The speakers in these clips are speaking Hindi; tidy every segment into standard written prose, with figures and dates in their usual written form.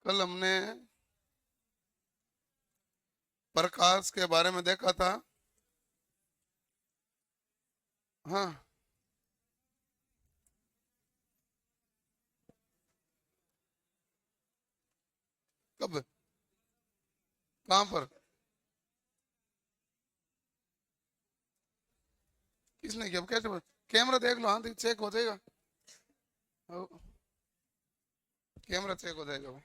कल हमने प्रकाश के बारे में देखा था। हाँ, कब, कहाँ पर, किसने किया, कैसे कैमरा देख लो, हाँ चेक हो जाएगा। कैमरा चेक हो जाएगा भाई।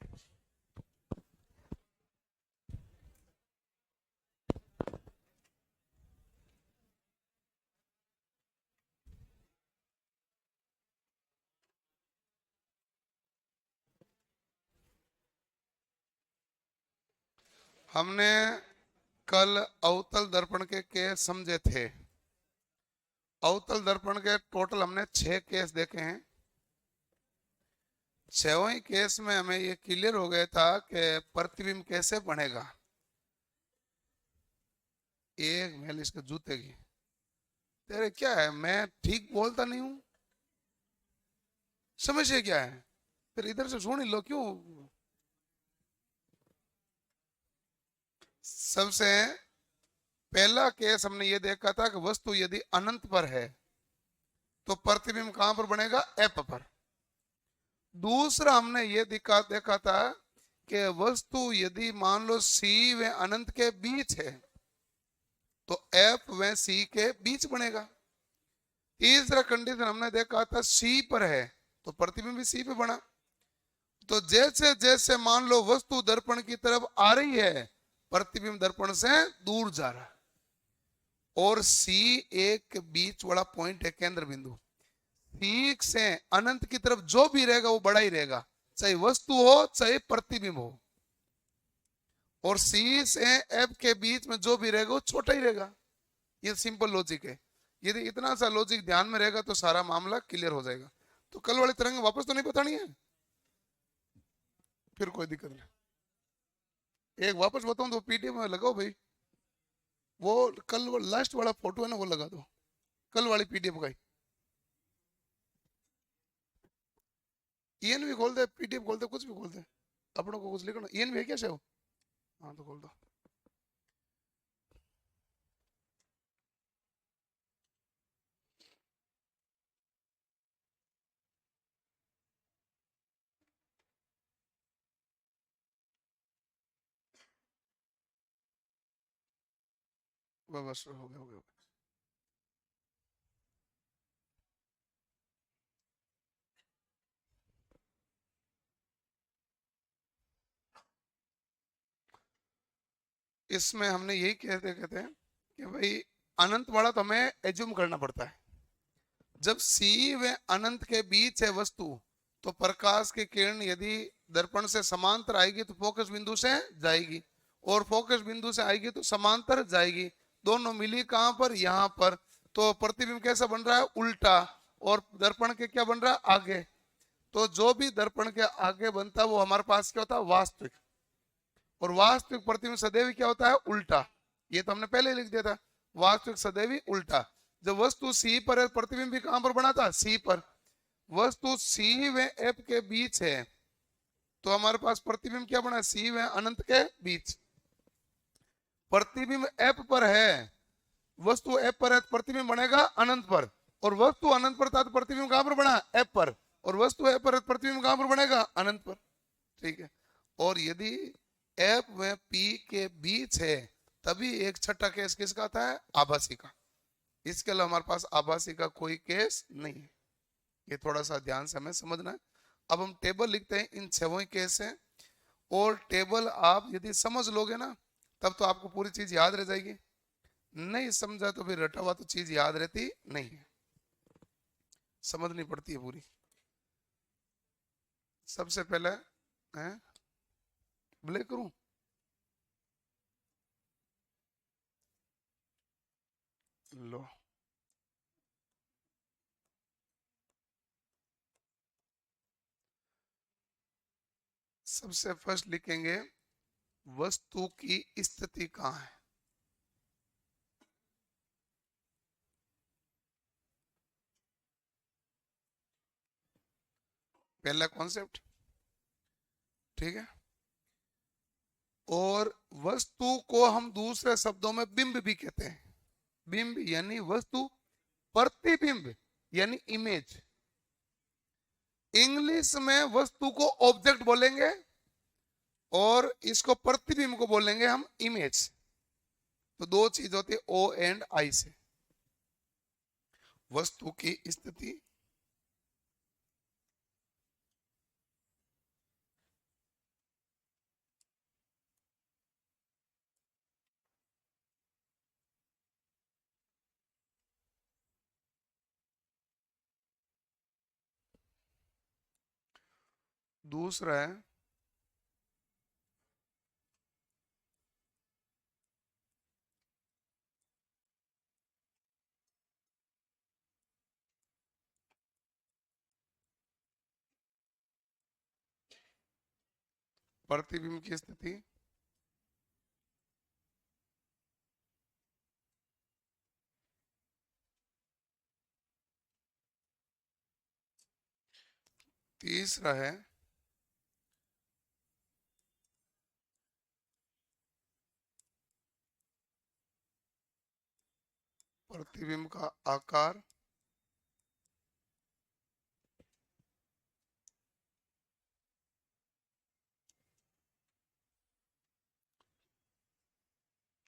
हमने कल अवतल दर्पण के केस समझे थे। अवतल दर्पण के टोटल हमने 6 केस देखे हैं। 6 ही केस में हमें ये क्लियर हो गया था कि प्रतिबिंब कैसे बनेगा। एक मैल इसके जूते की, तेरे क्या है, मैं ठीक बोलता नहीं हूं, समझिए क्या है, फिर इधर से सुन ही लो क्यों। सबसे पहला केस हमने ये देखा था कि वस्तु यदि अनंत पर है तो प्रतिबिंब कहां पर बनेगा, एप पर। दूसरा हमने ये देखा था कि वस्तु यदि मान लो सी व अनंत के बीच है तो एफ व सी के बीच बनेगा। तीसरा कंडीशन हमने देखा था सी पर है तो प्रतिबिंब भी सी पे बना। तो जैसे जैसे मान लो वस्तु दर्पण की तरफ आ रही है प्रतिबिंब दर्पण से दूर जा रहा है। और सी एक के बीच वाला पॉइंट है, केंद्र बिंदु। सी से अनंत की तरफ जो भी रहेगा वो बड़ा ही रहेगा, चाहे वस्तु हो चाहे प्रतिबिंब हो। और सी से एफ के बीच में जो भी रहेगा वो छोटा ही रहेगा। ये सिंपल लॉजिक है। यदि इतना सा लॉजिक ध्यान में रहेगा तो सारा मामला क्लियर हो जाएगा। तो कल वाली तरंग वापस तो नहीं बतानी है, फिर कोई दिक्कत नहीं। एक वापस बताऊं तो पीडीएफ में लगाओ भाई, वो कल वो लास्ट वाला फोटो है ना वो लगा दो, कल वाली पीडीएफ का। ईएन भी खोल दे, पीडीएफ खोल दे, कुछ भी खोल दे, अपनों को कुछ लिखना। ईएन भी है क्या सेव? हाँ तो खोल दो। बस हो गया, हो गया। इसमें हमने यही कहते हैं कि भाई अनंत वाला तो हमें एज्यूम करना पड़ता है। जब सी व अनंत के बीच है वस्तु तो प्रकाश की किरण यदि दर्पण से समांतर आएगी तो फोकस बिंदु से जाएगी, और फोकस बिंदु से आएगी तो समांतर जाएगी। दोनों मिली कहां पर, यहां पर। तो प्रतिबिंब कैसा बन रहा है, उल्टा। और दर्पण के क्या बन रहा है, आगे। तो जो भी दर्पण के आगे बनता है वो हमारे पास क्या होता है, वास्तविक। और वास्तविक प्रतिबिंब सदैव क्या होता है, उल्टा। ये तो हमने पहले लिख दिया था, वास्तविक सदैव उल्टा। जब वस्तु सी पर है प्रतिबिंब भी कहां पर बना था, सी पर। वस्तु सी व एफ के बीच है तो हमारे पास प्रतिबिंब क्या बना, सी व अनंत के बीच। प्रतिबिंब एफ पर है, वस्तु एफ पर है तो प्रतिबिंब बनेगा अनंत पर। और वस्तु अनंत पर था तो प्रतिबिंब कहां पर बना, एफ पर। और वस्तु एफ पर है तो प्रतिबिंब कहां पर बनेगा, अनंत पर। ठीक है। और यदि एफ व पी के बीच है तभी एक छठा केस किसका आता है, आभासी का। इसके अलावा हमारे पास आभासी का कोई केस नहीं है। ये थोड़ा सा ध्यान से हमें समझना है। अब हम टेबल लिखते हैं, इन 6 केस हैं। और टेबल आप यदि समझ लोगे ना तब तो आपको पूरी चीज याद रह जाएगी। नहीं समझा तो फिर रटा हुआ तो चीज याद रहती नहीं है, समझनी पड़ती है पूरी। सबसे पहले है ब्लैक करूं, लो। सबसे फर्स्ट लिखेंगे वस्तु की स्थिति कहां है। पहला कॉन्सेप्ट, ठीक है। और वस्तु को हम दूसरे शब्दों में बिंब भी कहते हैं। बिंब यानी वस्तु, प्रतिबिंब यानी इमेज। इंग्लिश में वस्तु को ऑब्जेक्ट बोलेंगे और इसको प्रतिबिंब को बोलेंगे हम इमेज। तो दो चीज होती है ओ एंड आई से। वस्तु की स्थिति, दूसरा है प्रतिबिंब की स्थिति। तीसरा है प्रतिबिंब का आकार।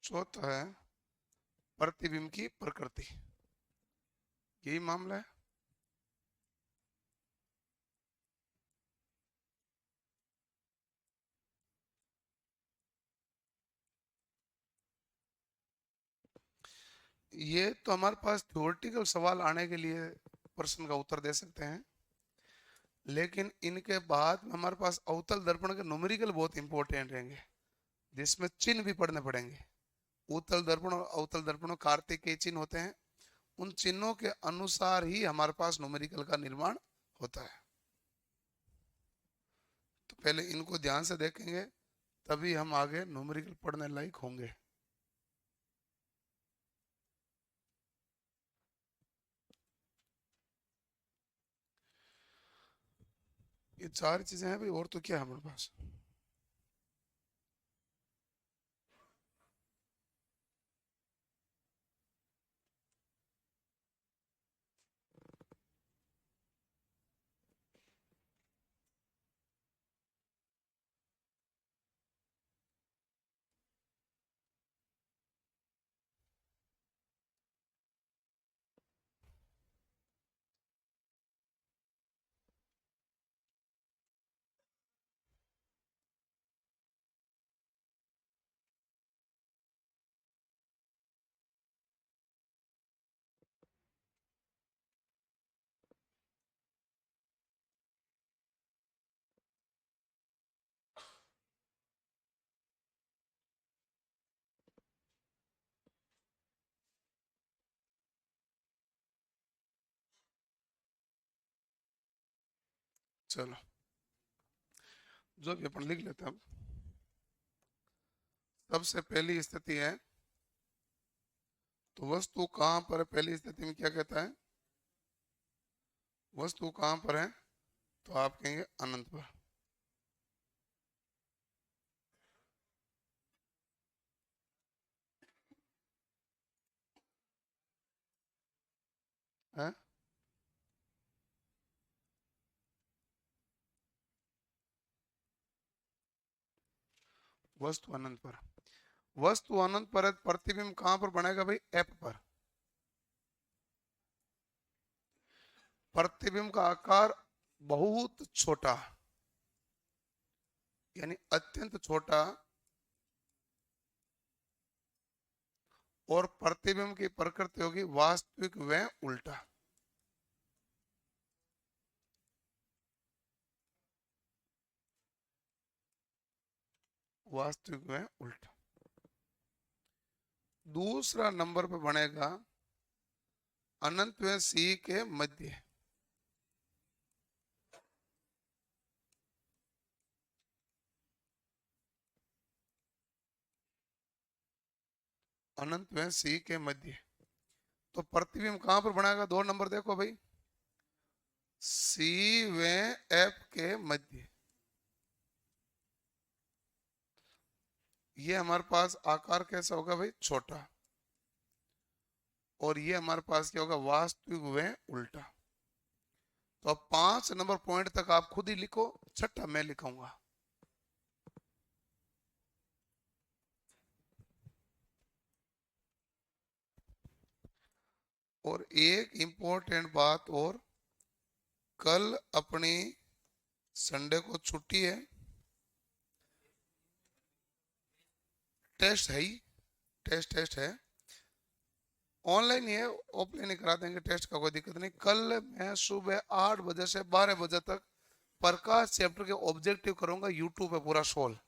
चौथा है प्रतिबिंब की प्रकृति। यही मामला है। ये तो हमारे पास थ्योरेटिकल सवाल आने के लिए प्रश्न का उत्तर दे सकते हैं, लेकिन इनके बाद हमारे पास अवतल दर्पण के न्यूमेरिकल बहुत इंपॉर्टेंट रहेंगे, जिसमें चिन्ह भी पढ़ने पड़ेंगे। उत्तल दर्पण और अवतल दर्पण में कार्तिकेय चिन्ह होते हैं, उन चिन्हों के अनुसार ही हमारे पास न्यूमेरिकल का निर्माण होता है। तो पहले इनको ध्यान से देखेंगे, तभी हम आगे न्यूमेरिकल पढ़ने लायक होंगे। ये चार चीजें हैं भाई, और तो क्या है हमारे पास। चलो, जो भी अपन लिख लेते हैं। अब सबसे पहली स्थिति है, तो वस्तु कहां पर है? पहली स्थिति में क्या कहता है? वस्तु कहां पर है? तो आप कहेंगे अनंत पर। है? वस्तु अनंत पर। वस्तु अनंत पर है, प्रतिबिंब कहां पर बनेगा भाई? एफ पर। प्रतिबिंब का आकार बहुत छोटा, यानी अत्यंत छोटा, और प्रतिबिंब की प्रकृति होगी वास्तविक व उल्टा। वास्तविक व उल्टा। दूसरा नंबर पे बनेगा अनंत व सी के मध्य। अनंत व सी के मध्य। तो प्रतिबिंब कहां पर बनेगा? दो नंबर देखो भाई, सी व एफ के मध्य। ये हमारे पास आकार कैसा होगा भाई, छोटा। और ये हमारे पास क्या होगा, वास्तविक व उल्टा। तो अब 5 नंबर पॉइंट तक आप खुद ही लिखो, छठा मैं लिखूंगा। और एक इंपॉर्टेंट बात और, कल अपनी संडे को छुट्टी है, टेस्ट है ही, टेस्ट है, ऑनलाइन ही है, ऑफलाइन ही करा देंगे, टेस्ट का कोई दिक्कत नहीं। कल मैं सुबह 8 बजे से 12 बजे तक प्रकाश चैप्टर के ऑब्जेक्टिव करूंगा यूट्यूब पे पूरा सोल्व,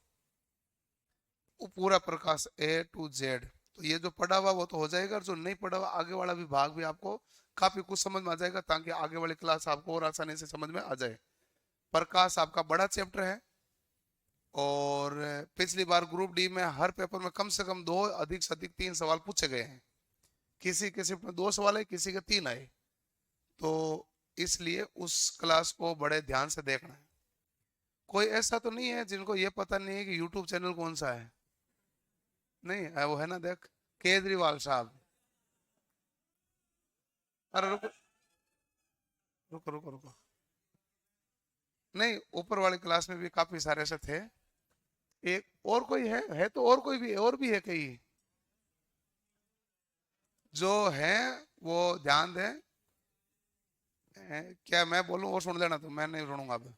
वो पूरा प्रकाश ए टू जेड। तो ये जो पढ़ा हुआ वो तो हो जाएगा, जो नहीं पढ़ा हुआ आगे वाला भी भाग भी आपको काफी कुछ समझ में आ जाएगा, ताकि आगे वाली क्लास आपको और आसानी से समझ में आ जाए। प्रकाश आपका बड़ा चैप्टर है, और पिछली बार ग्रुप डी में हर पेपर में कम से कम 2, अधिक से अधिक 3 सवाल पूछे गए हैं। किसी के सिर्फ 2 सवाल आए, किसी के 3 आए। तो इसलिए उस क्लास को बड़े ध्यान से देखना है। कोई ऐसा तो नहीं है जिनको ये पता नहीं है कि यूट्यूब चैनल कौन सा है? नहीं है, वो है ना, देख, केजरीवाल साहब। अरे रुको रुको रुको रुको, नहीं, ऊपर वाली क्लास में भी काफी सारे ऐसे थे। एक और कोई है तो और कोई भी है, और भी है कई जो है, वो ध्यान दें। क्या मैं बोलूं और सुन लेना, तो मैं नहीं सुनूंगा अब।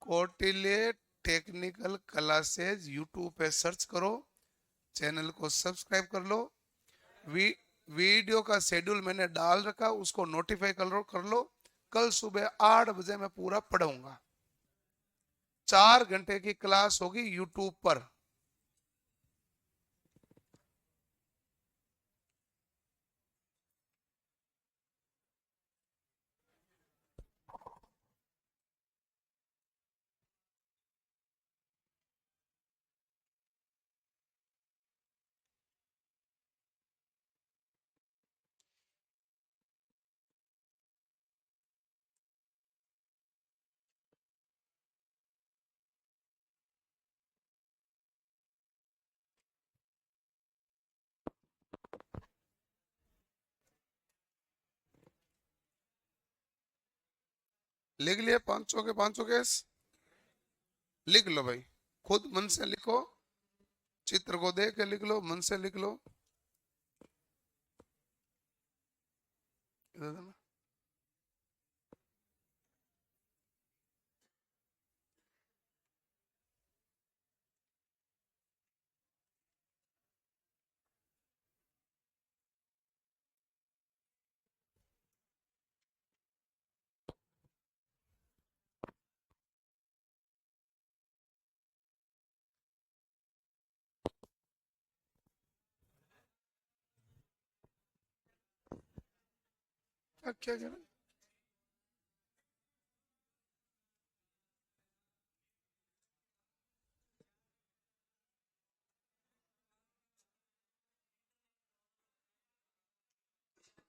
कौटिल्य टेक्निकल क्लासेज यूट्यूब पे सर्च करो, चैनल को सब्सक्राइब कर लो। वी, वीडियो का शेड्यूल मैंने डाल रखा, उसको नोटिफाई कर लो। कल सुबह 8 बजे मैं पूरा पढ़ूंगा। 4 घंटे की क्लास होगी यूट्यूब पर। लिख लिए पांचों के पांचों केस? लिख लो भाई, खुद मन से लिखो, चित्र को देख के लिख लो, मन से लिख लो। इधर देना। क्या कह रहे?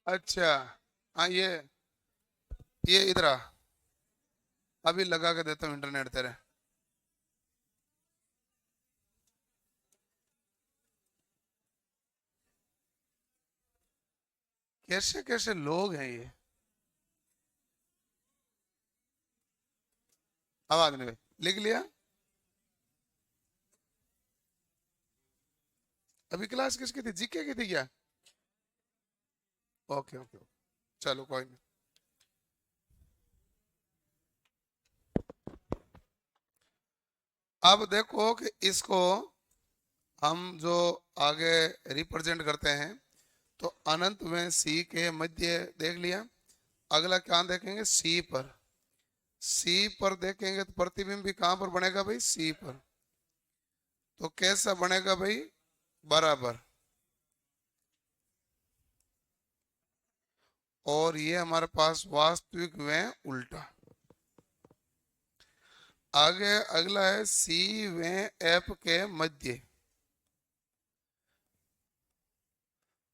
अच्छा, हाँ, ये इधर आ, अभी लगा के देता हूँ इंटरनेट तेरे। कैसे कैसे लोग हैं ये, आवाज नहीं भाई, लिख लिया? अभी क्लास किसकी थी, जीके की थी क्या? ओके ओके, चलो कोई नहीं। अब देखो कि इसको हम जो आगे रिप्रेजेंट करते हैं, तो अनंत में सी के मध्य देख लिया। अगला क्या देखेंगे, सी पर। सी पर देखेंगे तो प्रतिबिंब भी कहां पर बनेगा भाई, सी पर। तो कैसा बनेगा भाई, बराबर। और ये हमारे पास वास्तविक व उल्टा। आगे अगला है सी व एफ के मध्य।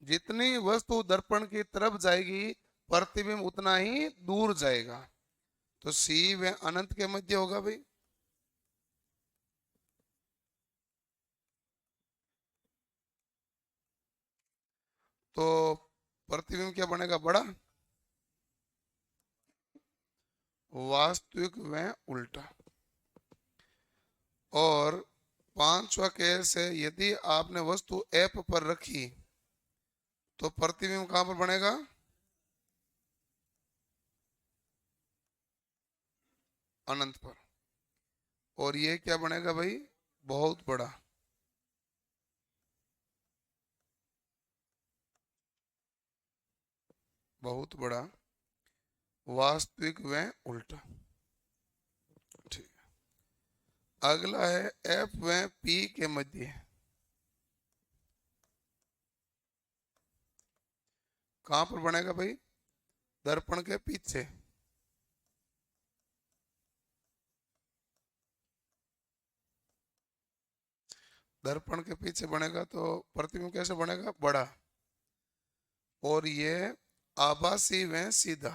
जितनी वस्तु दर्पण की तरफ जाएगी, प्रतिबिंब उतना ही दूर जाएगा। तो सी व अनंत के मध्य होगा भाई। तो प्रतिबिंब क्या बनेगा? बड़ा। वास्तविक व उल्टा। और पांचवा केस है, यदि आपने वस्तु एप पर रखी तो प्रतिबिंब कहां पर बनेगा? अनंत पर। और ये क्या बनेगा भाई? बहुत बड़ा। बहुत बड़ा वास्तविक व उल्टा। ठीक। अगला है एफ व पी के मध्य। कहां पर बनेगा भाई? दर्पण के पीछे। दर्पण के पीछे बनेगा तो प्रतिबिंब कैसे बनेगा? बड़ा। और ये आभासी व सीधा।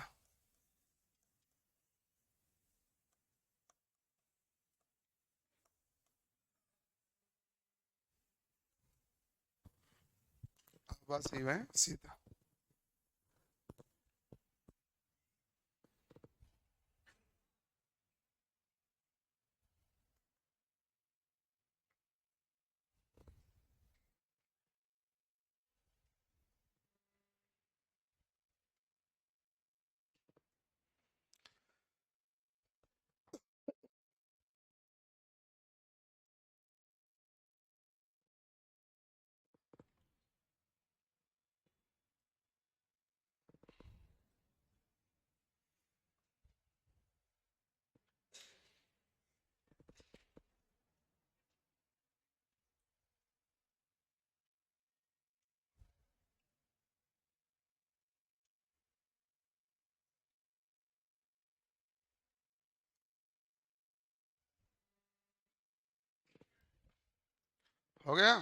आभासी व सीधा। हो गया?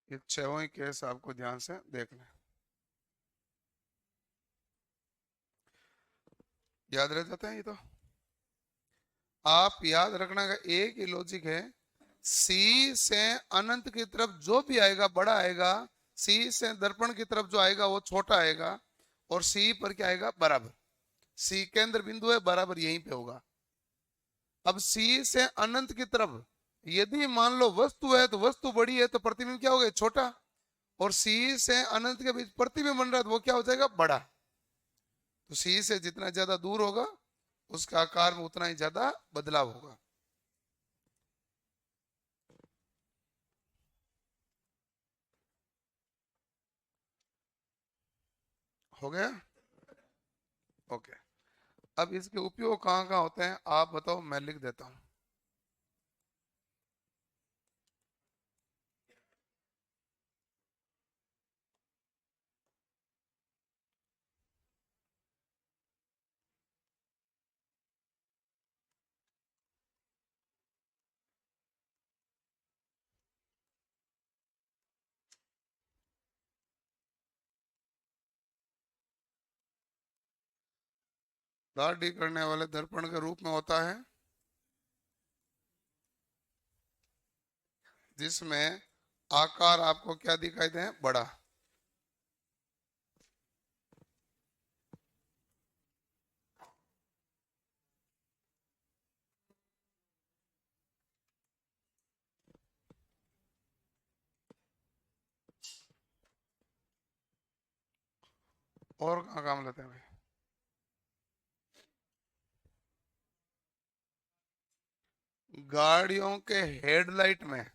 ये छह ही केस आपको ध्यान से देखना है। याद रह जाता है ये तो। आप याद रखना का एक ही लॉजिक है, सी से अनंत की तरफ जो भी आएगा बड़ा आएगा, सी से दर्पण की तरफ जो आएगा वो छोटा आएगा, और सी पर क्या आएगा? बराबर। सी केंद्र बिंदु है, बराबर यहीं पे होगा। अब सी से अनंत की तरफ यदि मान लो वस्तु है तो वस्तु बड़ी है, तो प्रतिबिंब क्या हो गया? छोटा। और सी से अनंत के बीच प्रतिबिंब बन रहा है तो वो क्या हो जाएगा? बड़ा। तो सी से जितना ज्यादा दूर होगा उसका आकार में उतना ही ज्यादा बदलाव होगा। हो गया? ओके। अब इसके उपयोग कहाँ कहाँ होते हैं आप बताओ, मैं लिख देता हूं। दाढ़ी करने वाले दर्पण के रूप में होता है जिसमें आकार आपको क्या दिखाई दे? बड़ा। और कहाँ काम लेते हैं भाई? गाड़ियों के हेडलाइट में,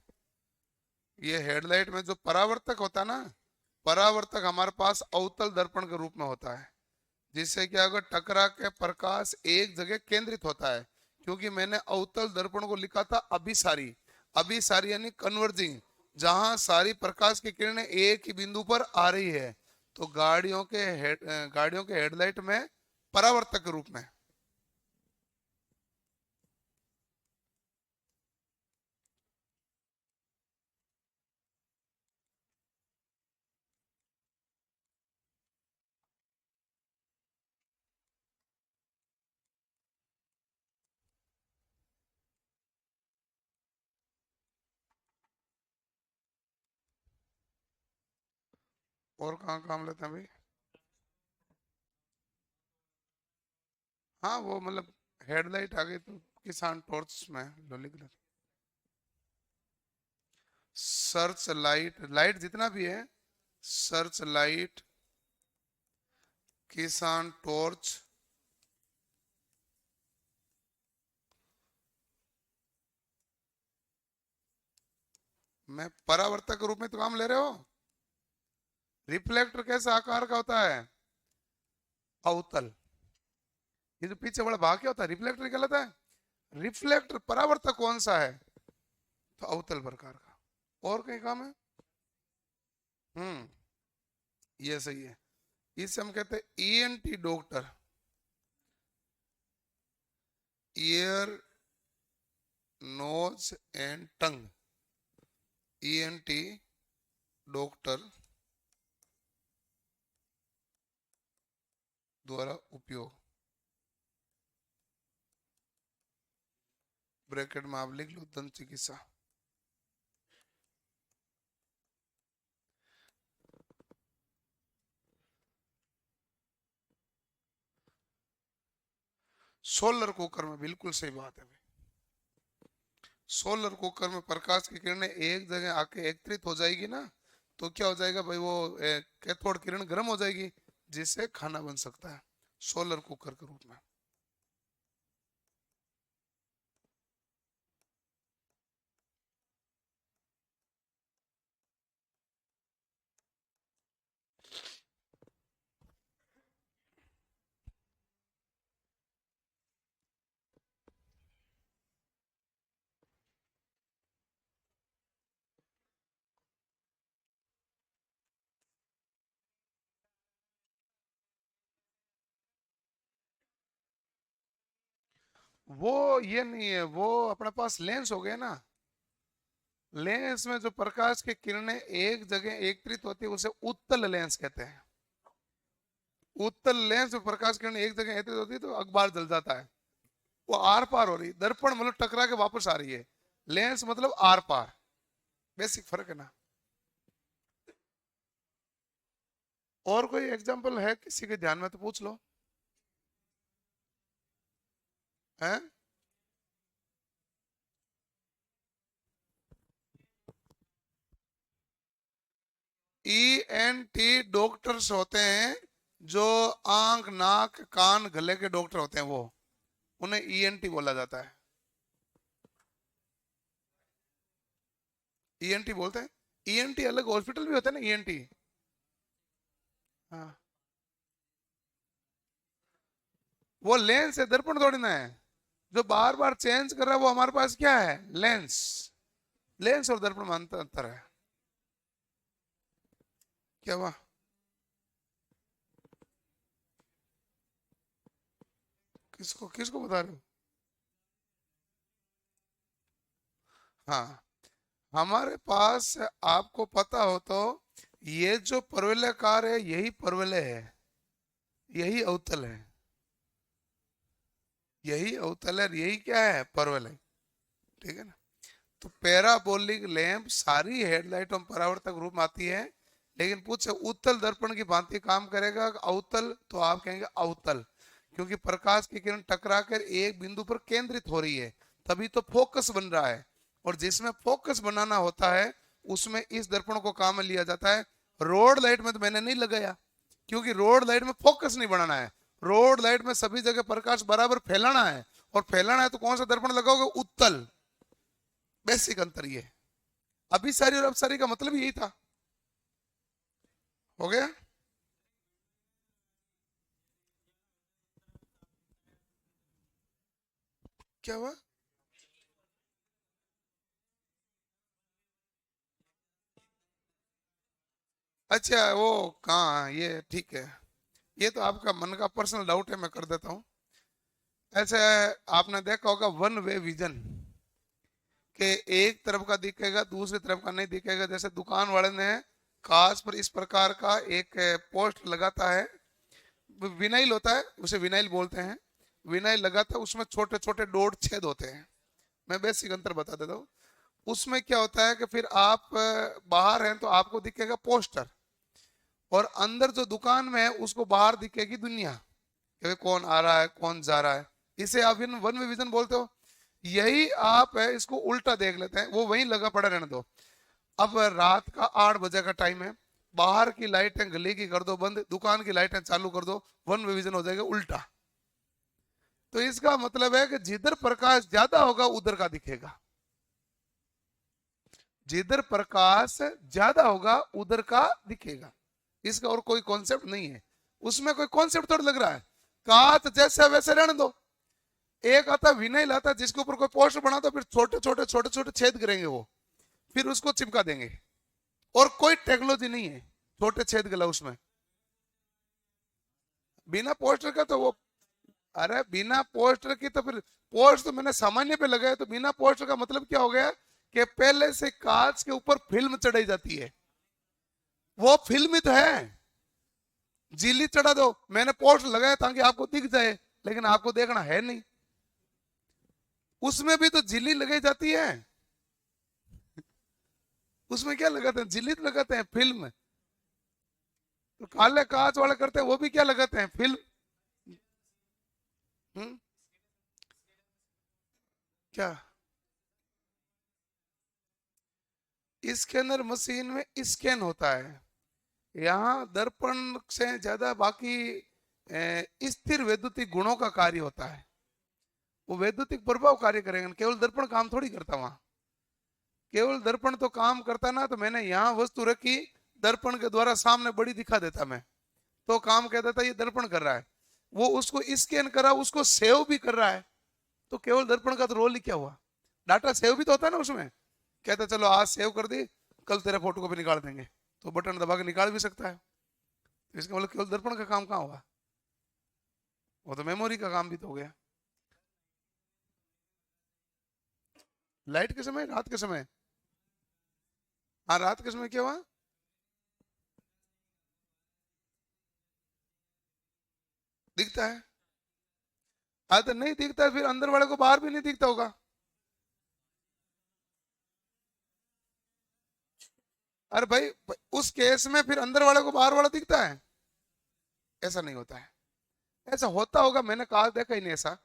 ये हेडलाइट में जो परावर्तक होता है ना, परावर्तक हमारे पास अवतल दर्पण के रूप में होता है, जिससे क्या होगा? टकरा के प्रकाश एक जगह केंद्रित होता है। क्योंकि मैंने अवतल दर्पण को लिखा था अभिसारी। अभिसारी यानी कन्वर्जिंग, जहां सारी प्रकाश की किरणें एक ही बिंदु पर आ रही है, तो गाड़ियों के हेडलाइट में परावर्तक के रूप में। और कहाँ काम लेते हैं भाई? हाँ वो मतलब हेडलाइट आ गई तो किसान टॉर्च में लो लिख लो। सर्च लाइट, लाइट जितना भी है, सर्च लाइट, किसान टॉर्च, में परावर्तक के रूप में तो काम ले रहे हो। रिफ्लेक्टर कैसे आकार का होता है? अवतल। ये जो पीछे बड़ा भाग क्या होता है, रिफ्लेक्टर कहलाता है। रिफ्लेक्टर परावर्तक कौन सा है? तो अवतल प्रकार का। और कहीं काम है? हम्म, ये सही है। इसे हम कहते हैं ENT doctor, ear nose and tongue, ENT doctor द्वारा उपयोग। ब्रैकेट में आप लिख लो दंत चिकित्सा। सोलर कुकर में बिल्कुल सही बात है भाई। सोलर कुकर में प्रकाश की किरणें एक जगह आके एकत्रित हो जाएगी ना, तो क्या हो जाएगा भाई, वो कैथोड किरण गर्म हो जाएगी, जिससे खाना बन सकता है सोलर कुकर के रूप में। वो ये नहीं है, वो अपने पास लेंस हो गया ना। लेंस में जो प्रकाश की किरणें एक जगह एकत्रित होती है उसे उत्तल लेंस कहते हैं। उत्तल लेंस में प्रकाश किरण एक जगह एकत्रित होती है तो अखबार जल जाता है। वो आर पार हो रही, दर्पण मतलब टकरा के वापस आ रही है, लेंस मतलब आर पार। बेसिक फर्क है ना। और कोई एग्जांपल है किसी के ध्यान में तो पूछ लो। है? ईएनटी डॉक्टर्स होते हैं जो आंख नाक कान गले के डॉक्टर होते हैं, वो उन्हें ईएनटी बोला जाता है। ईएनटी बोलते हैं। ईएनटी अलग हॉस्पिटल भी होता है ना, ईएनटी। हाँ, वो लेंस है, दर्पण थोड़ी ना है। जो बार बार चेंज कर रहा है वो हमारे पास क्या है, लेंस। लेंस और दर्पण में अंतर अंतर है। क्या हुआ? किसको किसको बता रहे हो? हाँ, हमारे पास, आपको पता हो तो, ये जो परवलयकार है यही परवलय है, यही अवतल है, यही अवतल है, यही क्या है, परवलय। ठीक है ना। तो पैराबोलिक लैंप सारी हेडलाइटों में परावर्तक रूप में आती है, लेकिन पूछे उत्तल दर्पण की भांति काम करेगा अवतल, तो आप कहेंगे अवतल, क्योंकि प्रकाश की किरण टकरा कर एक बिंदु पर केंद्रित हो रही है, तभी तो फोकस बन रहा है। और जिसमें फोकस बनाना होता है उसमें इस दर्पण को काम में लिया जाता है। रोड लाइट में तो मैंने नहीं लगाया, क्योंकि रोड लाइट में फोकस नहीं बनाना है। रोड लाइट में सभी जगह प्रकाश बराबर फैलाना है, और फैलाना है तो कौन सा दर्पण लगाओगे, उत्तल। बेसिक अंतर ये है। अभिसारी और अपसारी का मतलब यही था। हो गया? क्या हुआ? अच्छा वो कहाँ, ये ठीक है, ये तो आपका मन का पर्सनल डाउट है, मैं कर देता हूँ। ऐसे आपने देखा होगा वन वे विजन के एक तरफ का दिखेगा दूसरी तरफ का नहीं दिखेगा। जैसे दुकान वाले ने कांच पर इस प्रकार का एक पोस्ट लगाता है, विनाइल होता है, उसे विनाइल बोलते हैं। विनाइल लगाता है, उसमें छोटे छोटे डॉट छेद होते हैं। मैं बेसिक अंतर बता देता हूँ। उसमें क्या होता है कि फिर आप बाहर हैं तो आपको दिखेगा पोस्टर, और अंदर जो दुकान में है उसको बाहर दिखेगी दुनिया, कि भाई कौन आ रहा है कौन जा रहा है। इसे आप इन वन में विजन बोलते हो। यही आप है इसको उल्टा देख लेते हैं, वो वहीं लगा पड़ा रहने दो। अब रात का 8 बजे का टाइम है, बाहर की लाइटें गली की कर दो बंद, दुकान की लाइटें चालू कर दो, वन विजन हो जाएगा उल्टा। तो इसका मतलब है कि जिधर प्रकाश ज्यादा होगा उधर का दिखेगा, जिधर प्रकाश ज्यादा होगा उधर का दिखेगा। इसका और कोई कॉन्सेप्ट नहीं है, उसमें कोई कॉन्सेप्ट थोड़ा लग रहा है। कांच जैसे वैसे रहने दो। एक आता विनाइल आता जिसके ऊपर कोई पोस्टर बना तो फिर छोटे छोटे छोटे छोटे छेद करेंगे वो, फिर उसको चिपका देंगे। और कोई टेक्नोलॉजी नहीं है छोटे छेद गला उसमें। बिना पोस्टर का तो वो, अरे बिना पोस्टर की तो फिर पोस्ट तो मैंने सामान्य पे लगाया, तो बिना पोस्टर का मतलब क्या हो गया कि पहले से कांच के ऊपर फिल्म चढ़ाई जाती है, वो फिल्म ही तो है। झिल्ली चढ़ा दो, मैंने पोस्टर लगाया ताकि आपको दिख जाए, लेकिन आपको देखना है नहीं। उसमें भी तो झिल्ली लगाई जाती है। उसमें क्या लगाते हैं, झिल्ली तो लगाते हैं, फिल्म। तो काले कांच वाले करते हैं वो भी क्या लगाते हैं, फिल्म। हम्म, क्या स्कैनर मशीन में स्कैन होता है, यहाँ दर्पण से ज्यादा बाकी स्थिर वैद्युतिक गुणों का कार्य होता है। वो वैद्युतिक प्रभाव कार्य करेंगे, केवल दर्पण काम थोड़ी करता वहां। केवल दर्पण तो काम करता ना, तो मैंने यहाँ वस्तु रखी, दर्पण के द्वारा सामने बड़ी दिखा देता मैं, तो काम कहता था ये दर्पण कर रहा है। वो उसको स्कैन करा, उसको सेव भी कर रहा है, तो केवल दर्पण का तो रोल ही क्या हुआ। डाटा सेव भी तो होता है ना उसमें। कहता चलो आज सेव कर दी, कल तेरा फोटो कॉपी निकाल देंगे, तो बटन दबा के निकाल भी सकता है। तो इसका मतलब केवल दर्पण का काम कहाँ हुआ, वो तो मेमोरी का काम भी तो हो गया। लाइट के समय, रात के समय। हाँ रात के समय क्या हुआ, दिखता है। तो नहीं दिखता फिर अंदर वाले को बाहर भी नहीं दिखता होगा। अरे भाई, उस केस में फिर अंदर वाले को बाहर वाला दिखता है, ऐसा नहीं होता है। ऐसा होता होगा, मैंने कांच देखा ही नहीं ऐसा।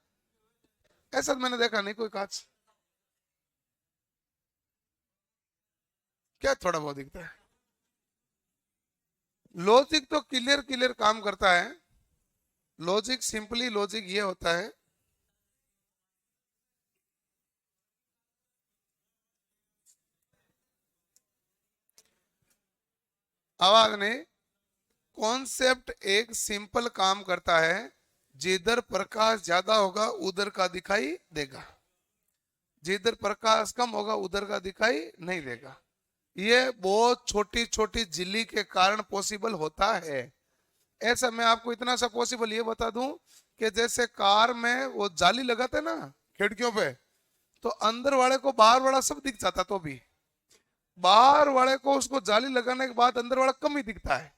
ऐसा तो मैंने देखा नहीं कोई कांच। क्या थोड़ा बहुत दिखता है। लॉजिक तो क्लियर क्लियर काम करता है। लॉजिक सिंपली लॉजिक ये होता है। आवाज नहीं, कॉन्सेप्ट एक सिंपल काम करता है। जिधर प्रकाश ज्यादा होगा उधर का दिखाई देगा, जिधर प्रकाश कम होगा उधर का दिखाई नहीं देगा। ये बहुत छोटी छोटी झिल्ली के कारण पॉसिबल होता है। ऐसा मैं आपको इतना सा पॉसिबल ये बता दूं कि जैसे कार में वो जाली लगाते ना खिड़कियों पे, तो अंदर वाले को बाहर वाला सब दिख जाता, तो भी बाहर वाले को उसको जाली लगाने के बाद अंदर वाला कम ही दिखता है,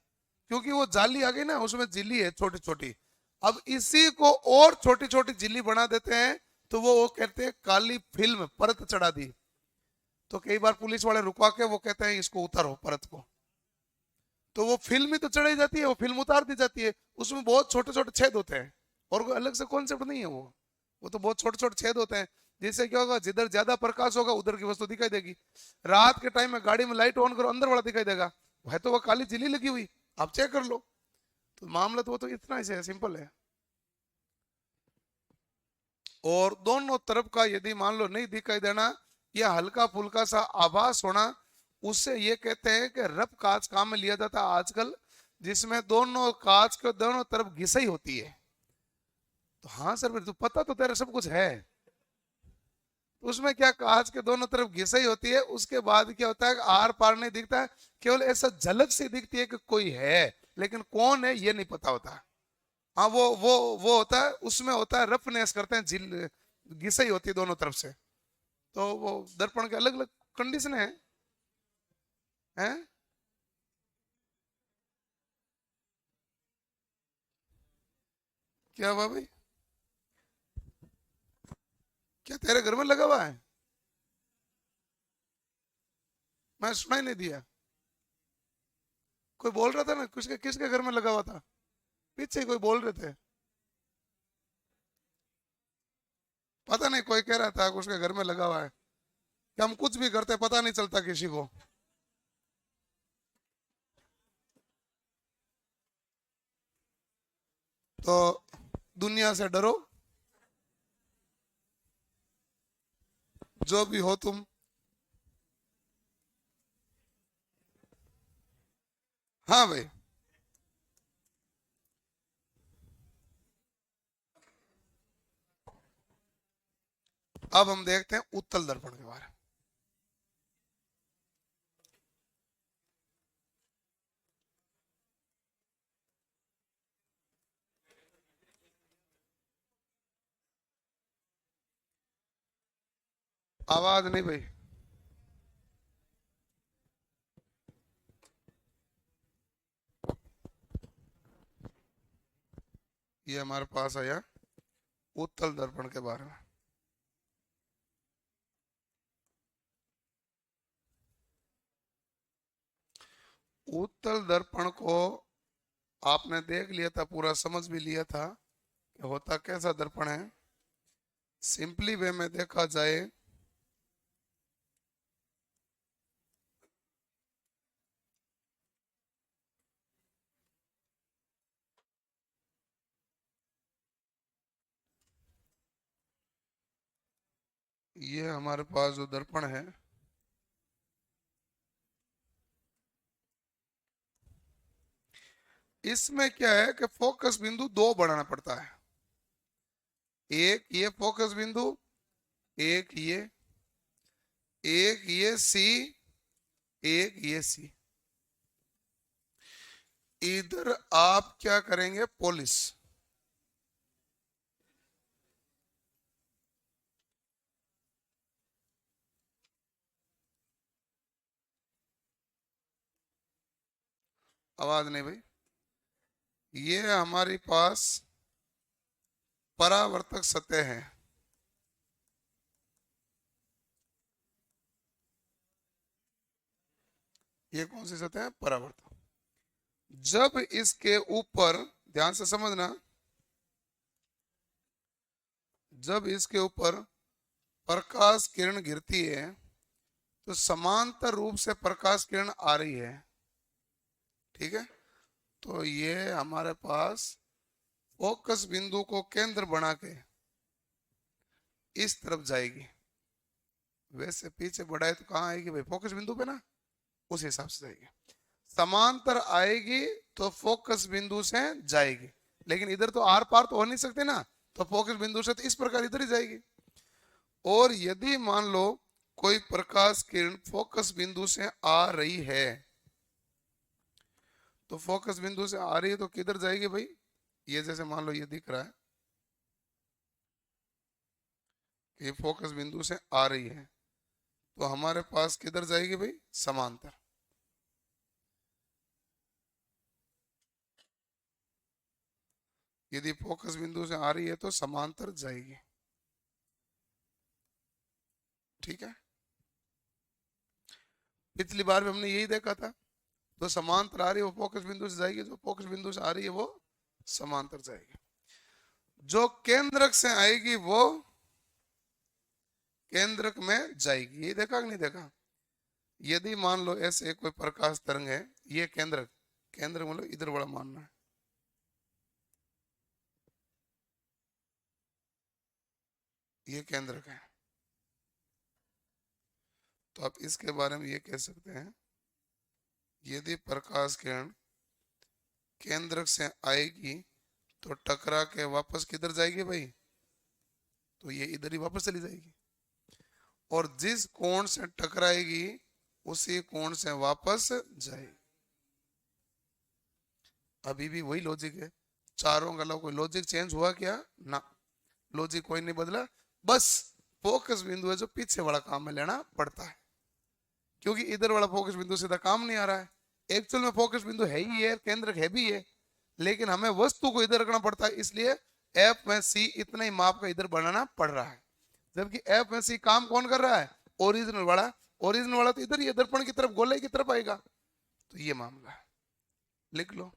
क्योंकि वो जाली आ गई ना, उसमें झिल्ली है छोटी छोटी। अब इसी को और छोटी छोटी झिल्ली बना देते हैं, तो वो कहते हैं काली फिल्म परत चढ़ा दी। तो कई बार पुलिस वाले रुकवा के वो कहते हैं इसको उतारो परत को, तो वो फिल्म ही तो चढ़ाई जाती है, वो फिल्म उतार दी जाती है। उसमें बहुत छोटे छोटे छेद होते हैं, और कोई अलग से कॉन्सेप्ट नहीं है वो तो बहुत छोटे छोटे छेद होते हैं। जिससे क्या होगा, जिधर ज्यादा प्रकाश होगा उधर की वस्तु दिखाई देगी। रात के टाइम में गाड़ी में लाइट ऑन करो, अंदर वाला दिखाई देगा, है तो वो काली झिल्ली लगी हुई, आप चेक कर लो। तो मामला तो वो तो इतना ही है, सिंपल है। और दोनों तरफ का यदि मान लो नहीं दिखाई देना या हल्का फुल्का सा आभास होना, उससे ये कहते हैं कि रफ कांच काम में लिया जाता है आजकल, जिसमें दोनों कांच के दोनों तरफ घिसाई होती है। तो हाँ सर, फिर तो पता तो तेरा सब कुछ है। तो उसमें क्या कांच के दोनों तरफ घिसाई होती है, उसके बाद क्या होता है आर पार नहीं दिखता है, केवल ऐसा झलक सी दिखती है कि कोई है, लेकिन कौन है ये नहीं पता होता। हाँ वो होता है, उसमें होता है रफनेस करते हैं, झिल घिसाई होती है दोनों तरफ से। तो वो दर्पण के अलग अलग कंडीशन है, हैं? क्या हुआ भाई? क्या तेरे घर में लगा हुआ है? मैं सुना ही नहीं दिया। कोई बोल रहा था ना, किसके किसके घर में लगा हुआ था? पीछे कोई बोल रहे थे। पता नहीं, कोई कह रहा था कि उसके घर में लगा हुआ है। कि हम कुछ भी करते पता नहीं चलता किसी को। तो दुनिया से डरो, जो भी हो तुम। हाँ भाई। अब हम देखते हैं उत्तल दर्पण के बारे में। आवाज नहीं भाई। ये हमारे पास आया उत्तल दर्पण के बारे में। उत्तल दर्पण को आपने देख लिया था, पूरा समझ भी लिया था कि होता कैसा दर्पण है। सिंपली वे में देखा जाए ये हमारे पास जो दर्पण है, इसमें क्या है कि फोकस बिंदु दो बनाना पड़ता है। एक ये फोकस बिंदु, एक ये सी, एक ये सी। इधर आप क्या करेंगे, पॉलिश। आवाज नहीं भाई। ये हमारे पास परावर्तक सतह है। ये कौन सी सतह है, परावर्तक। जब इसके ऊपर, ध्यान से समझना, जब इसके ऊपर प्रकाश किरण गिरती है तो समांतर रूप से प्रकाश किरण आ रही है, ठीक है। तो ये हमारे पास फोकस बिंदु को केंद्र बना के इस तरफ जाएगी। वैसे पीछे बढ़ाए तो कहाँ आएगी भाई, फोकस बिंदु पे ना, उस हिसाब से जाएगी। समांतर आएगी तो फोकस बिंदु से जाएगी, लेकिन इधर तो आर पार तो हो नहीं सकते ना, तो फोकस बिंदु से तो इस प्रकार इधर ही जाएगी। और यदि मान लो कोई प्रकाश किरण फोकस बिंदु से आ रही है, तो फोकस बिंदु से आ रही है तो किधर जाएगी भाई, ये जैसे मान लो ये दिख रहा है कि ये फोकस बिंदु से आ रही है, तो हमारे पास किधर जाएगी भाई, समांतर। यदि फोकस बिंदु से आ रही है तो समांतर जाएगी, ठीक है। पिछली बार भी हमने यही देखा था, तो समांतर आ रही है वो फोकस बिंदु से जाएगी, जो फोकस बिंदु से आ रही है वो समांतर जाएगी। जो केंद्रक से आएगी वो केंद्रक में जाएगी। ये देखा कि नहीं देखा? यदि मान लो ऐसे कोई प्रकाश तरंग है, ये केंद्रक, केंद्र मतलब इधर बड़ा मानना है, ये केंद्रक है। तो आप इसके बारे में ये कह सकते हैं, यदि प्रकाश किरण केंद्रक से आएगी तो टकरा के वापस किधर जाएगी भाई, तो ये इधर ही वापस चली जाएगी। और जिस कोण से टकराएगी उसी कोण से वापस जाएगी। अभी भी वही लॉजिक है, चारों का कोई लॉजिक चेंज हुआ क्या? ना, लॉजिक कोई नहीं बदला, बस फोकस बिंदु है जो पीछे वाला काम में लेना पड़ता है, क्योंकि इधर वाला फोकस बिंदु सीधा काम नहीं आ रहा है। एक्चुअल में फोकस बिंदु है ही है, केंद्रक है भी है, लेकिन हमें वस्तु को इधर रखना पड़ता है, इसलिए एफ में सी इतना ही माप का इधर बनाना पड़ रहा है। जबकि एफ में सी काम कौन कर रहा है? ओरिजिनल वाला। ओरिजिनल वाला तो इधर ही दर्पण की तरफ, गोलाई की तरफ आएगा। तो ये मामला है, लिख लो।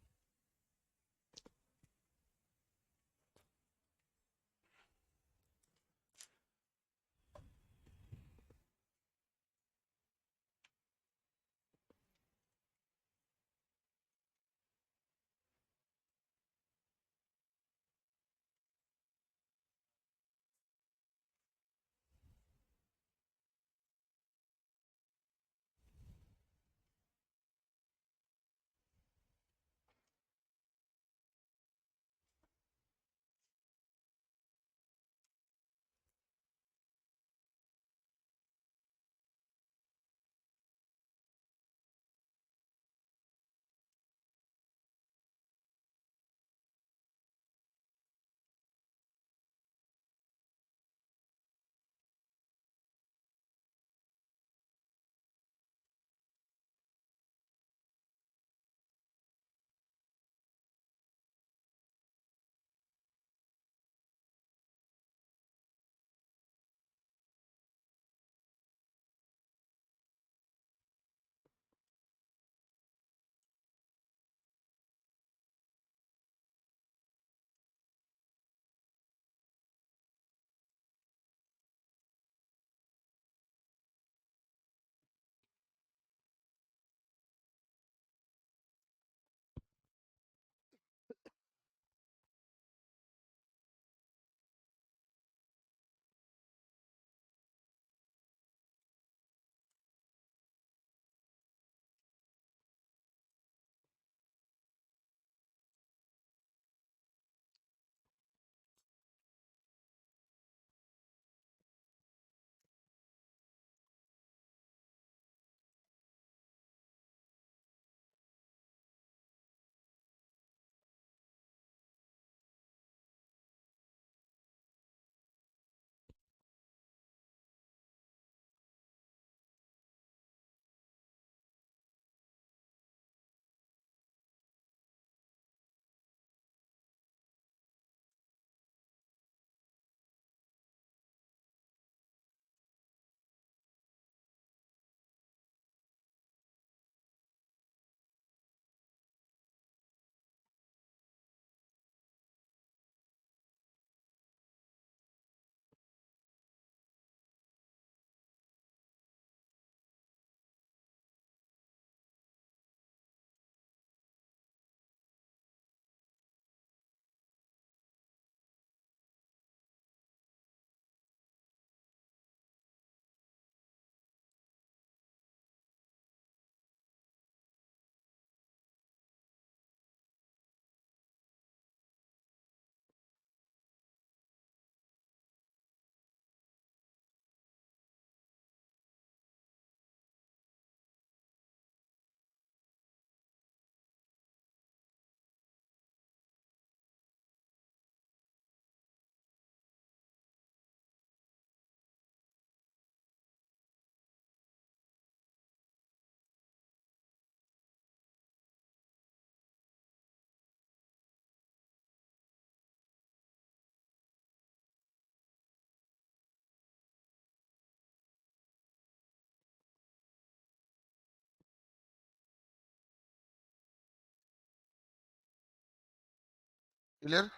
क्लियर?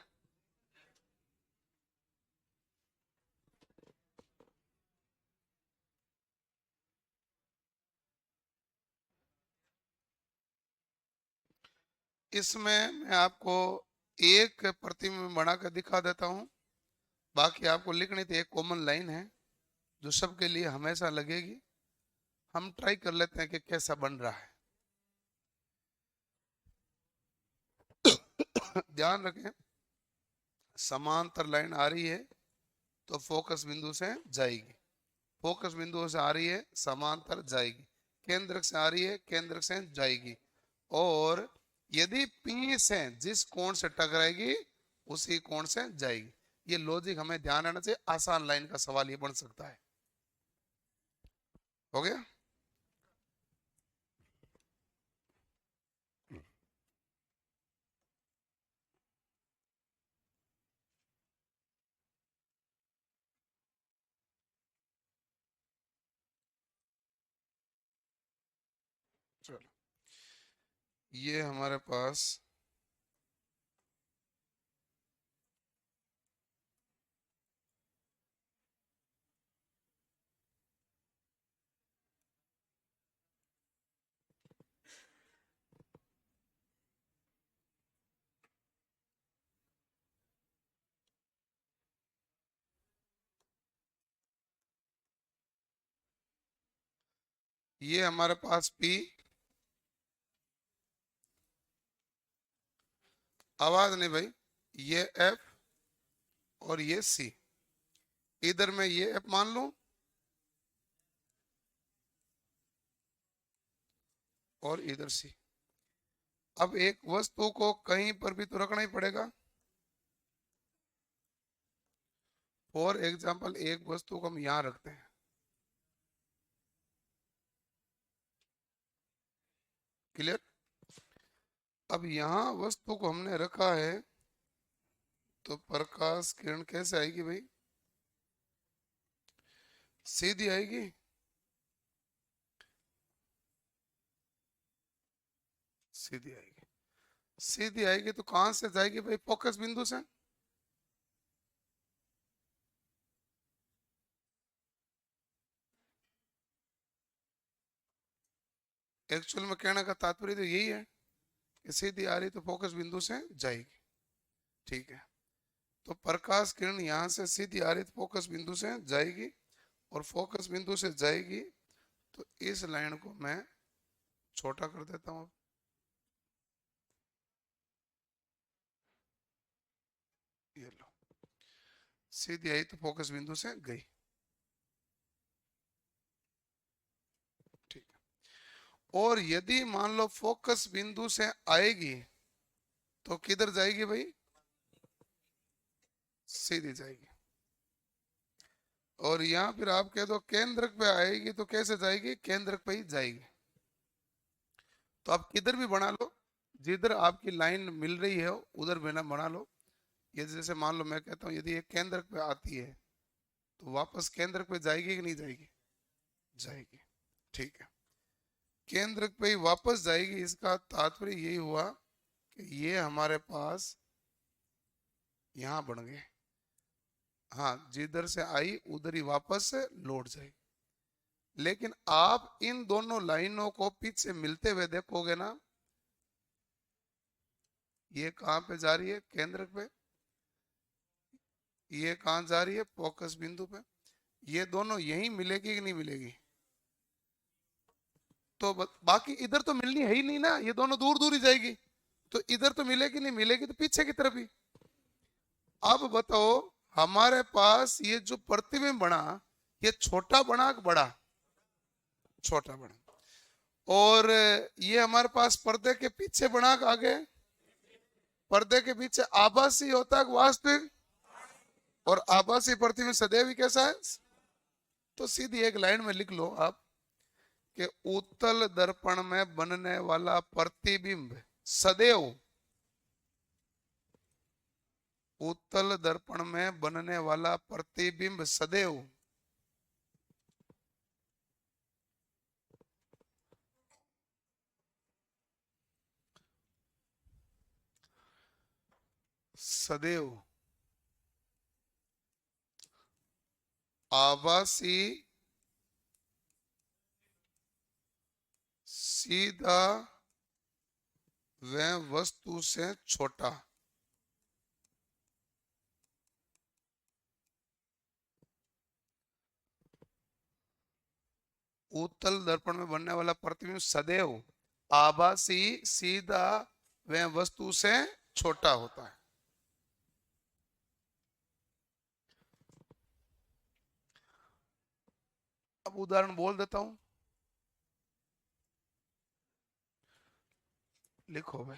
इसमें मैं आपको एक प्रतिबिंब बना कर दिखा देता हूं, बाकी आपको लिखनी थी। एक कॉमन लाइन है जो सबके लिए हमेशा लगेगी, हम ट्राई कर लेते हैं कि कैसा बन रहा है। ध्यान रखें, समांतर लाइन आ रही है तो फोकस बिंदु से जाएगी, फोकस बिंदु से आ रही है समांतर जाएगी, केंद्रक से आ रही है केंद्रक से जाएगी, और यदि P से जिस कोण से टकराएगी उसी कोण से जाएगी। ये लॉजिक हमें ध्यान रहना चाहिए, आसान लाइन का सवाल ये बन सकता है। हो गया? चलो, ये हमारे पास P, आवाज नहीं भाई, ये F और ये C, इधर मैं ये F मान लूं और इधर C। अब एक वस्तु को कहीं पर भी तो रखना ही पड़ेगा। फॉर एग्जाम्पल एक वस्तु को हम यहां रखते हैं, क्लियर? अब यहां वस्तु को हमने रखा है तो प्रकाश किरण कैसे आएगी भाई? सीधी आएगी। सीधी आएगी। सीधी आएगी तो कहां से जाएगी भाई? फोकस बिंदु से। एक्चुअल में कहने का तात्पर्य तो यही है कि सीधी आ रही तो फोकस बिंदु से जाएगी, ठीक है? तो प्रकाश किरण यहां से सीधी आ रही तो फोकस बिंदु से जाएगी, और फोकस बिंदु से जाएगी तो इस लाइन को मैं छोटा कर देता हूं। ये लो, सीधी आई तो फोकस बिंदु से गई, ठीक है? और यदि मान लो फोकस बिंदु से आएगी तो किधर जाएगी भाई? सीधी जाएगी। और यहां फिर आप कह दो केंद्रक पे आएगी तो कैसे जाएगी? केंद्रक पे ही जाएगी। तो आप किधर भी बना लो, जिधर आपकी लाइन मिल रही है उधर बना लो। ये जैसे मान लो मैं कहता हूँ यदि ये केंद्रक पे आती है तो वापस केंद्रक पे जाएगी कि नहीं जाएगी? जाएगी, ठीक है? केंद्रक पे ही वापस जाएगी, इसका तात्पर्य यही हुआ कि ये हमारे पास यहाँ बन गए। हाँ, जिधर से आई उधर ही वापस लौट जाएगी। लेकिन आप इन दोनों लाइनों को पीछे मिलते हुए देखोगे ना, ये कहां पे जा रही है? केंद्रक पे। ये कहां जा रही है? फोकस बिंदु पे। ये दोनों यहीं मिलेगी कि नहीं मिलेगी? तो बाकी इधर तो मिलनी है ही नहीं ना, ये दोनों दूर दूर ही जाएगी। तो इधर तो मिलेगी नहीं, मिलेगी तो पीछे की तरफ ही। अब बताओ, हमारे पास ये जो प्रतिबिंब बना, ये छोटा बना कि बड़ा? छोटा बना। और ये हमारे पास पर्दे के पीछे बना कि आगे? पर्दे के पीछे आभासी होता है वास्तविक? और आभासी प्रतिबिंब सदैव ही कैसा है? तो सीधी एक लाइन में लिख लो आप कि उत्तल दर्पण में बनने वाला प्रतिबिंब सदैव, उत्तल दर्पण में बनने वाला प्रतिबिंब सदैव सदैव आभासी सीधा व वस्तु से छोटा। उत्तल दर्पण में बनने वाला प्रतिबिंब सदैव आभासी सीधा व वस्तु से छोटा होता है। अब उदाहरण बोल देता हूं, लिखो भाई।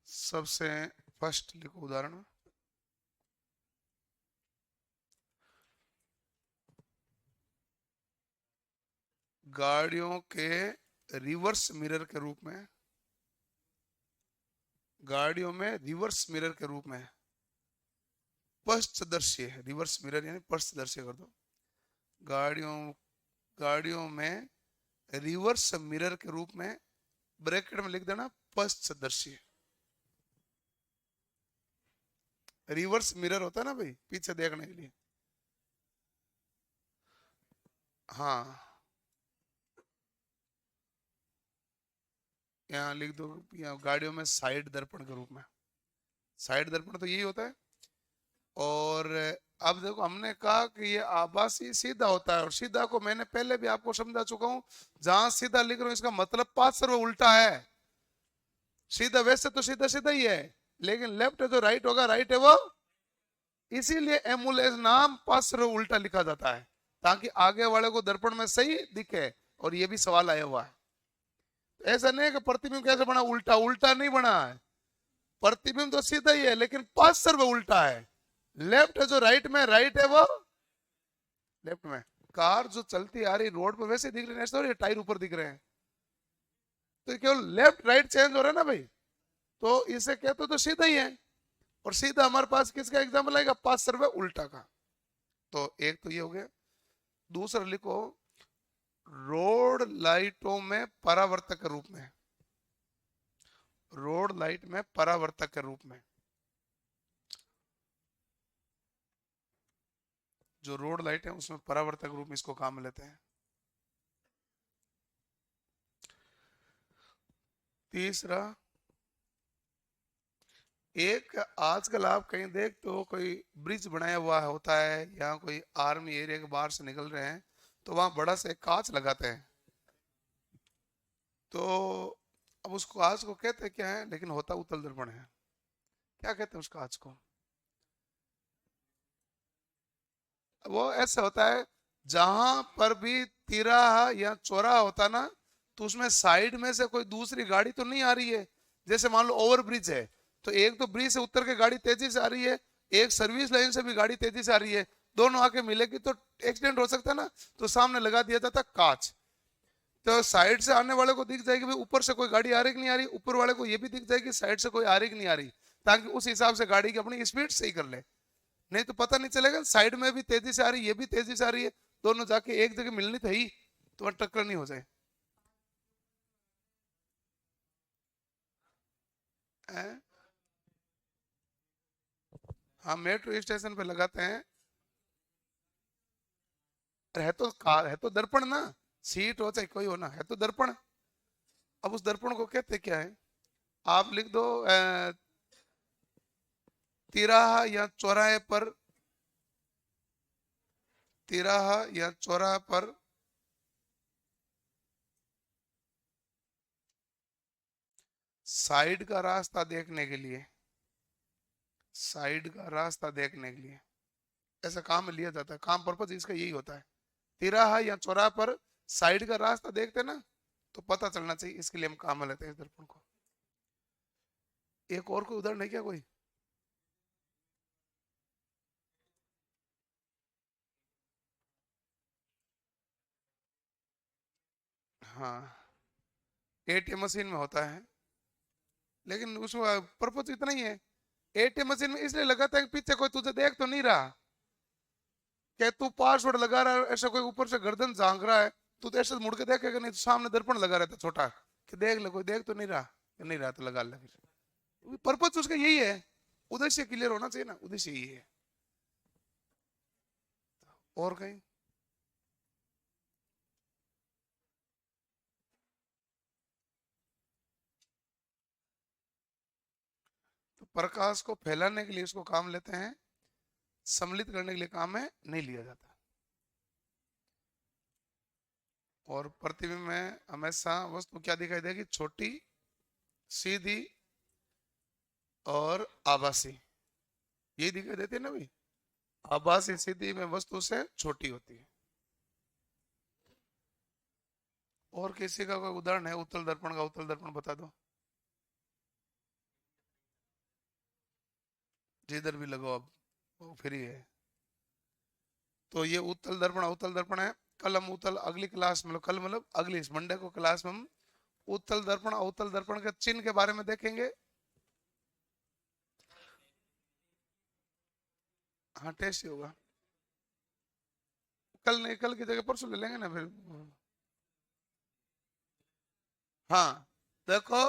सबसे फर्स्ट लिखो उदाहरण, गाड़ियों के रिवर्स मिरर के रूप में, गाड़ियों में रिवर्स मिरर के रूप में पश्चदर्शी है, रिवर्स मिरर यानी पश्चदर्शी कर दो, गाड़ियों गाड़ियों में रिवर्स मिरर के रूप में ब्रैकेट में लिख देना पश्चदर्शी। रिवर्स मिरर होता है ना भाई, पीछे देखने के लिए। हाँ, यहाँ लिख दो, यहाँ गाड़ियों में साइड दर्पण के रूप में, साइड दर्पण तो यही होता है। और अब देखो, हमने कहा कि ये आभासी सीधा होता है, और सीधा को मैंने पहले भी आपको समझा चुका हूं, जहां सीधा लिख रहा हूं इसका मतलब पार्श्व उल्टा है। सीधा वैसे तो सीधा सीधा ही है, लेकिन लेफ्ट है जो राइट होगा, राइट है वो, इसीलिए एमुलेस नाम पार्श्व उल्टा लिखा जाता है, ताकि आगे वाले को दर्पण में सही दिखे। और ये भी सवाल आया हुआ है, ऐसा नहीं है कि प्रतिबिंब कैसे बना, उल्टा उल्टा नहीं बना है, प्रतिबिंब तो सीधा ही है लेकिन पार्श्व उल्टा है। लेफ्ट है जो राइट में, राइट है वो लेफ्ट में। कार जो चलती आ रही रोड पर वैसे दिख रही है, ऐसा थोड़ी है टायर ऊपर दिख रहे हैं, तो केवल लेफ्ट राइट चेंज हो रहा है ना भाई, तो इसे कहते तो सीधा ही है। और सीधा हमारे पास किसका एग्जाम्पल आएगा, पार्श्व उल्टा का। तो एक तो ये हो गया। दूसरा लिखो, रोड लाइटों में परावर्तक के रूप में, रोड लाइट में परावर्तक के रूप में, जो रोड लाइट है उसमें परावर्तक रूप में इसको काम में लेते हैं। तीसरा, एक आजकल आप कहीं देख तो कोई ब्रिज बनाया हुआ होता है, या कोई आर्मी एरिया के बाहर से निकल रहे हैं, तो वहां बड़ा सा एक कांच लगाते हैं। तो अब उस कांच को कहते क्या है, लेकिन होता उत्तल दर्पण है, क्या कहते हैं उस कांच को? वो ऐसा होता है, जहां पर भी तिराहा या चौराहा होता ना, तो उसमें साइड में से कोई दूसरी गाड़ी तो नहीं आ रही है। जैसे मान लो ओवर ब्रिज है, तो एक तो ब्रिज से उतर के गाड़ी तेजी से आ रही है, एक सर्विस लाइन से भी गाड़ी तेजी से आ रही है, दोनों आके मिलेगी तो एक्सीडेंट हो सकता है ना, तो सामने लगा दिया जाता कांच। तो साइड से आने वाले को दिख जाएगी भाई ऊपर से कोई गाड़ी आ रही कि नहीं आ रही, ऊपर वाले को ये भी दिख जाएगी साइड से कोई आ रही कि नहीं आ रही, ताकि उस हिसाब से गाड़ी की अपनी स्पीड सही कर ले। नहीं तो पता नहीं चलेगा, साइड में भी तेजी से आ रही, ये भी तेजी से आ रही है, दोनों जाके एक जगह मिलनी थी तो टक्कर नहीं हो जाए। हाँ, मेट्रो स्टेशन पे लगाते हैं। है तो कार, है तो दर्पण ना, सीट हो चाहे कोई हो ना, है तो दर्पण। अब उस दर्पण को कहते क्या है, आप लिख दो तिराहा या चौराहे पर, तिराहा या चौराहा पर साइड का रास्ता देखने के लिए, साइड का रास्ता देखने के लिए ऐसा काम में लिया जाता है। काम पर्पज इसका यही होता है, तिराहा या चौराहा पर साइड का रास्ता देखते ना, तो पता चलना चाहिए, इसके लिए हम काम में लेते हैं इस दर्पण को। एक और कोई उदाहरण है क्या कोई? हाँ, एटीएम मशीन में होता है, लेकिन उसमें पर्पज इतना ही है। एटीएम मशीन में इसलिए लगाता है कि पीछे कोई तुझे देख तो नहीं रहा, क्या तू पासवर्ड लगा रहा है, ऐसा कोई ऊपर से गर्दन झांक रहा है, तू तो ऐसे मुड़ के देखेगा नहीं, तो सामने दर्पण लगा रहता छोटा, कि देख ले कोई देख तो नहीं रहा, नहीं रहा तो लगा ले। फिर पर्पज उसका यही है, उद्देश्य क्लियर होना चाहिए ना, उद्देश्य यही है। और कहीं? तो प्रकाश को फैलाने के लिए इसको काम लेते हैं, सम्मिलित करने के लिए काम में नहीं लिया जाता। और प्रतिबिंब में हमेशा वस्तु क्या दिखाई देगी, छोटी सीधी और आभासी, ये दिखाई देती है ना भाई। आभासी सीधी में वस्तु से छोटी होती है। और किसी का कोई उदाहरण है उत्तल दर्पण का? उत्तल दर्पण बता दो, जिधर भी लगाओ अब वो फ्री है। तो ये उत्तल दर्पण है। कल हम उत्तल अगली क्लास में, कल मतलब अगली मंडे को क्लास में हम उत्तल दर्पण अवतल दर्पण के चिन्ह के बारे में देखेंगे। हाँ टेस्ट ही होगा। कल नहीं, कल की जगह परसों ले लेंगे ना फिर। हाँ देखो,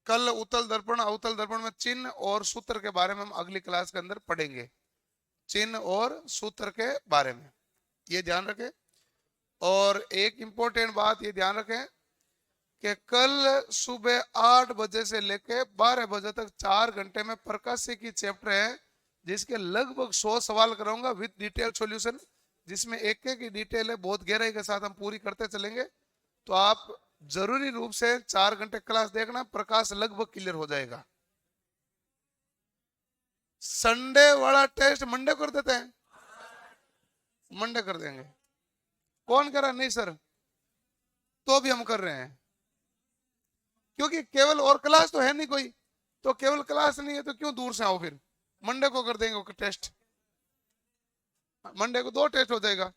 कल उत्तल दर्पण अवतल दर्पण में चिन्ह और सूत्र के बारे में हम अगली क्लास के अंदर पढ़ेंगे। चिन्ह और सूत्र के बारे में ये ध्यान रखें। और एक इंपॉर्टेंट बात ये ध्यान रखें कि कल सुबह 8 बजे से लेकर 12 बजे तक 4 घंटे में प्रकाशी की चैप्टर है, जिसके लगभग 100 सवाल कराऊंगा विद डिटेल सॉल्यूशन, जिसमें एक एक की डिटेल है, बहुत गहराई के साथ हम पूरी करते चलेंगे। तो आप जरूरी रूप से 4 घंटे क्लास देखना, प्रकाश लगभग क्लियर हो जाएगा। संडे वाला टेस्ट मंडे कर देते हैं, मंडे कर देंगे। कौन कह रहा नहीं सर? तो भी हम कर रहे हैं, क्योंकि केवल और क्लास तो है नहीं कोई, तो केवल क्लास नहीं है तो क्यों दूर से आओ? फिर मंडे को कर देंगे टेस्ट, मंडे को 2 टेस्ट हो जाएगा।